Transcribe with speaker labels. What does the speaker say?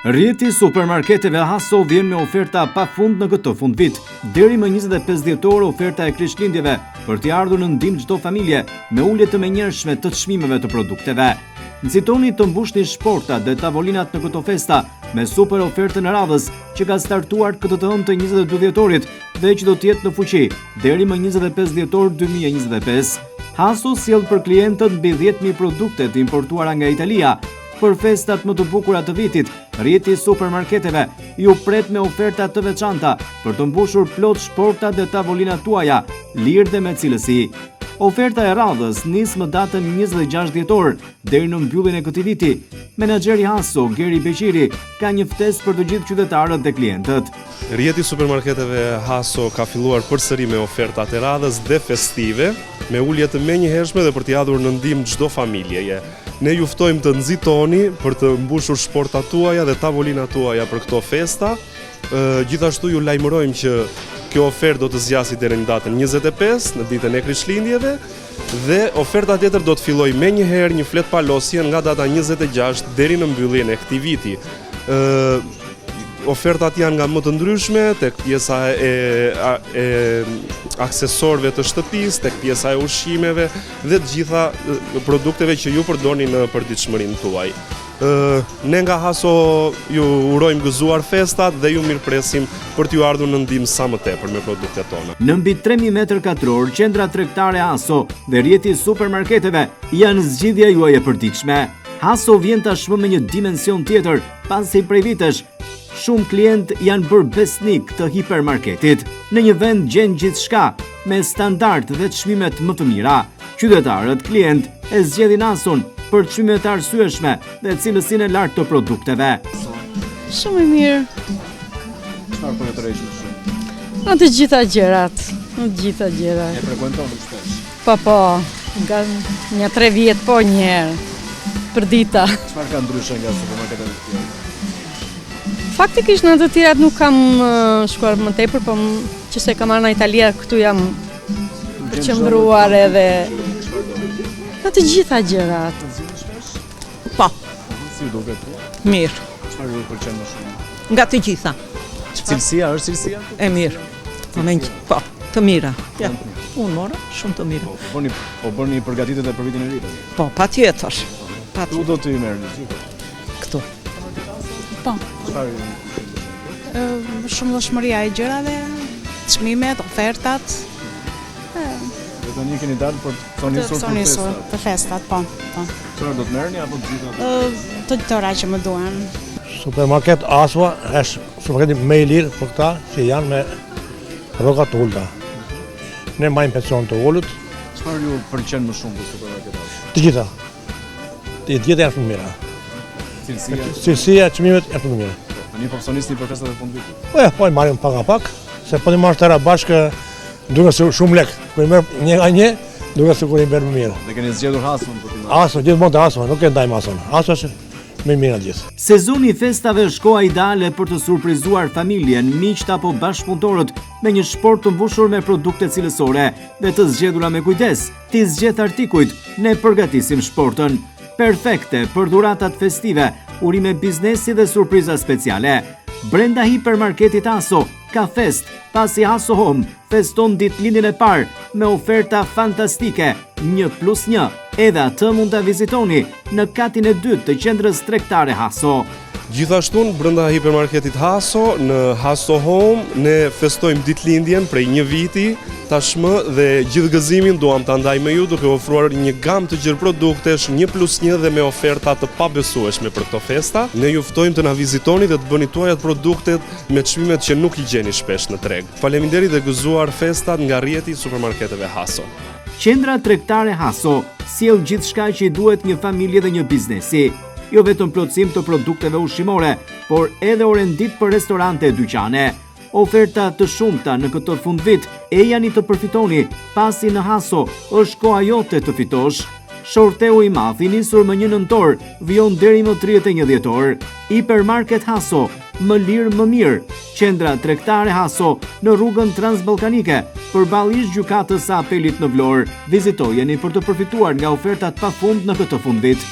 Speaker 1: Rrjeti supermarketeve Haso vjen me oferta pa fund në këtë fundvit. Deri më 25 dhjetor oferta e Krishtlindjeve për t'i ardhur në ndihmë çdo familje me ulje të menjëhershme të çmimeve të produkteve. Nxitoni të mbushni shportat dhe tavolinat në këto festa me super ofertën e radhës që ka startuar këtë të hënë të 22 dhjetorit dhe që do të jetë në fuqi deri më 25 dhjetor 2025. Haso sjell për klientët mbi 10.000 produkte të importuara nga Italia. Për festat më të bukura të vitit, rrjeti i supermarketeve ju pret me oferta të veçanta për të mbushur plot shportat dhe tavolinat tuaja, lirë dhe me cilësi. Oferta e radhës nis më datën 26 dhjetor deri në mbylljen e këtij viti. Menaxheri Haso, Geri Beqiri, ka një ftesë për të gjithë qytetarët dhe klientët.
Speaker 2: Rrjeti i supermarketeve Haso ka filluar përsëri me ofertat e radhës dhe festive, me ulje të menjëhershme dhe për t'i ardhur në ndihmë çdo familjeje. Ne ju ftojmë të nxitoni për të mbushur shportat tuaja dhe tavolinat tuaja për këto festa. Gjithashtu ju lajmërojmë që kjo ofertë do të zgjasë deri në datën 25, në ditën e Krishtlindjeve, dhe oferta tjetër do të fillojë menjëherë një flet palosje nga data 26 deri në mbylljen e këtij viti. Ofertat janë nga më të ndryshme, tek pjesa e aksesorëve të shtëpisë, tek pjesa e ushqimeve dhe të gjitha produkteve që ju përdorni në përditshmërinë tuaj. Ne nga Haso ju urojmë gëzuar festat dhe ju mirëpresim për t'ju ardhur në ndihmë sa më tepër me produktet tona.
Speaker 1: Në mbi 3.000 metër katror, qendra tregtare Haso dhe rrjeti i supermarketeve janë zgjidhja juaj e përditshme. Haso vjen tashmë me një dimension tjetër, pasi prej vitesh shumë klient janë bërë besnik të hipermarketit. Në një vend gjen gjithçka me standard dhe çmimet më të mira. Qytetarët, klient e zgjedhin Hason për çmimet të arsyeshme dhe cilësinë e lartë të produkteve.
Speaker 3: Shumë e mirë.
Speaker 4: Çfarë po të rregjë më shumë?
Speaker 3: Në të gjitha gjërat, në të gjitha gjërat.
Speaker 4: E frekuenton shpesh?
Speaker 3: Po, nga një 3 vjet po një herë për dita.
Speaker 4: Çfarë ka ndryshe nga supermarketet e tjera?
Speaker 3: Faktikisht në të tjerat nuk kam shkuar më tepër, po që se kam marrë në Italia, këtu jam përqendruar edhe në të gjitha gjërat.
Speaker 5: Po,
Speaker 4: Si duket?
Speaker 5: mirë,
Speaker 4: Çfarë ju pëlqen më shumë?
Speaker 5: nga të gjitha,
Speaker 4: Cilësia është cilësia?
Speaker 5: e mirë, po, të mira. Ja, unë mora, shumë të mira.
Speaker 4: Po bëni përgatitjet e për vitin e ri.
Speaker 5: Po, patjetër,
Speaker 4: Tu do të i merrni.
Speaker 5: këtu.
Speaker 6: Po, shumë dëshmëria e gjërave, çmimet, ofertat.
Speaker 4: Dhe tani keni dalë për të nisur
Speaker 6: Për festat, po.
Speaker 4: Çfarë do të merrni apo të gjitha?
Speaker 6: Të tëra që më duan.
Speaker 7: Supermarket Haso është supermarketi më i lirë për këta që janë me rroga të ulta. Ne majmë pension të ulët,
Speaker 4: Çfarë ju pëlqen më shumë për supermarketet?
Speaker 7: të gjitha. Të gjitha janë shumë mira.
Speaker 4: Cilësia.
Speaker 7: Cilësia, çmimet janë shumë mira.
Speaker 4: Tani profesionisti për festat e fundvitit.
Speaker 7: Po i marrim pak a pak, se po i marrë tëra bashkë duke se shumë lek. Kur i merr një nga një, duke se kur i merr më mirë.
Speaker 4: Dhe keni zgjedhur Hason për të marrë.
Speaker 7: Haso, gjithmonë të Haso, nuk e ndajmë Hason. Haso është më i mirë gjithë.
Speaker 1: Sezoni i festave është koha ideale për të surprizuar familjen, miqt apo bashkëpunëtorët me një shport të mbushur me produkte cilësore dhe të zgjedhura me kujdes. Ti zgjedh artikujt, ne përgatisim shportën. Perfekte për dhuratat festive, urime biznesi dhe surpriza speciale. Brenda hipermarketit Haso ka fest, pasi Haso Home feston ditëlindjen e parë me oferta fantastike 1+1. Edhe atë mund ta vizitoni në katin e dytë të qendrës tregtare Haso.
Speaker 2: Gjithashtu brenda hipermarketit Haso, në Haso Home, ne festojmë ditëlindjen prej një viti tashmë dhe gjithë gëzimin duam ta ndaj me ju duke ofruar një gamë të gjerë produktesh 1+1 dhe me oferta të pabesueshme për këto festa. Ne ju ftojmë të na vizitoni dhe të bëni tuajat produktet me çmimet që nuk i gjeni shpesh në treg. Faleminderit dhe gëzuar festat nga rrjeti i supermarketeve Haso.
Speaker 1: Qendra tregtare Haso sjell gjithçka që i duhet një familje dhe një biznesi. Jo vetëm plotësim të produkteve ushqimore, por edhe orendit për restorante e dyqane. Oferta të shumta në këtë fundvit e jani të përfitoni, pasi në Haso është koha jote të fitosh. Shorteu i madh i nisur më 1 nëntor vijon deri më 31 dhjetor. Hipermarket Haso, më lirë më mirë. Qendra tregtare Haso në rrugën Transballkanike, përballë gjykatës së apelit në Vlorë. Vizitojeni për të përfituar nga ofertat pafund në këtë fundvit.